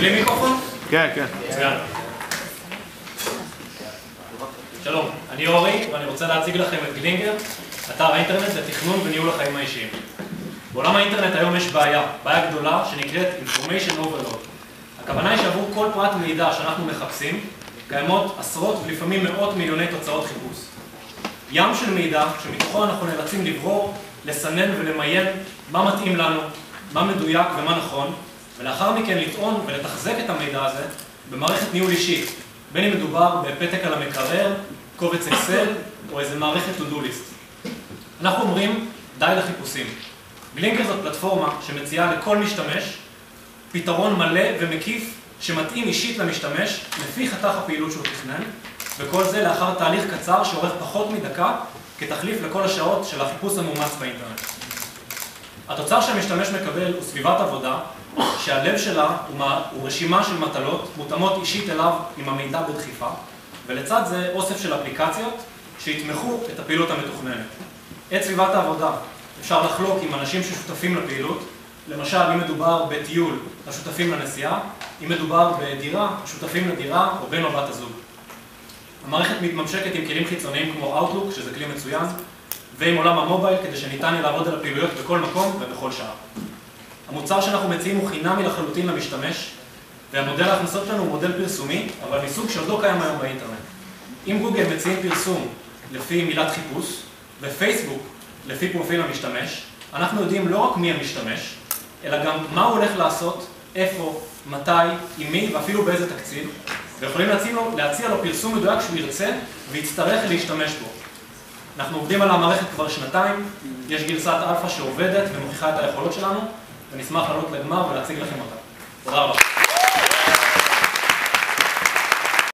בלי מיקרופון? כן, כן. מצוין. שלום, אני אורי, ואני רוצה להציג לכם את גלינגר, אתר האינטרנט לתכנון וניהול החיים האישיים. בעולם האינטרנט היום יש בעיה גדולה שנקראת Information Overload. הכוונה היא שעבור כל פרט מידע שאנחנו מחפשים, קיימות עשרות ולפעמים מאות מיליוני תוצאות חיפוש. ים של מידע שמתוכו אנחנו נאלצים לברור, לסנן ולמיין מה מתאים לנו, מה מדויק ומה נכון, ולאחר מכן לטעון ולתחזק את המידע הזה במערכת ניהול אישית, בין אם מדובר בפתק על המקרר, קובץ אקסל או איזה מערכת to-do list. אנחנו אומרים די לחיפושים. גלינגר זאת פלטפורמה שמציעה לכל משתמש פתרון מלא ומקיף שמתאים אישית למשתמש לפי חתך הפעילות שהוא תכנן, וכל זה לאחר תהליך קצר שאורך פחות מדקה כתחליף לכל השעות של החיפוש המאומץ באינטרנט. התוצר שהמשתמש מקבל הוא סביבת עבודה שהלב שלה הוא רשימה של מטלות מותאמות אישית אליו עם המידע בדחיפה, ולצד זה אוסף של אפליקציות שיתמכו את הפעילות המתוכננת. את סביבת העבודה אפשר לחלוק עם אנשים ששותפים לפעילות, למשל אם מדובר בטיול, השותפים לנסיעה, אם מדובר בדירה, השותפים לדירה או בן או בת הזוג. המערכת מתממשקת עם כלים חיצוניים כמו Outlook, שזה כלי מצוין, ועם עולם המובייל כדי שניתן יהיה לעבוד על הפעילויות בכל מקום ובכל שעה. המוצר שאנחנו מציעים הוא חינמי לחלוטין למשתמש, והמודל ההכנסות שלנו הוא מודל פרסומי, אבל מסוג שעוד לא קיים היום באינטרנט. אם גוגל מציעים פרסום לפי מילת חיפוש, ופייסבוק לפי פרופיל המשתמש, אנחנו יודעים לא רק מי המשתמש, אלא גם מה הוא הולך לעשות, איפה, מתי, עם מי ואפילו באיזה תקציב, ויכולים להציע לו פרסום מדויק שהוא ירצה ויצטרך להשתמש בו. אנחנו עובדים על המערכת כבר שנתיים, יש גרסת אלפא שעובדת ומוכיחה את היכולות שלנו, ונשמח לעלות לגמר ולהציג לכם אותה. תודה רבה.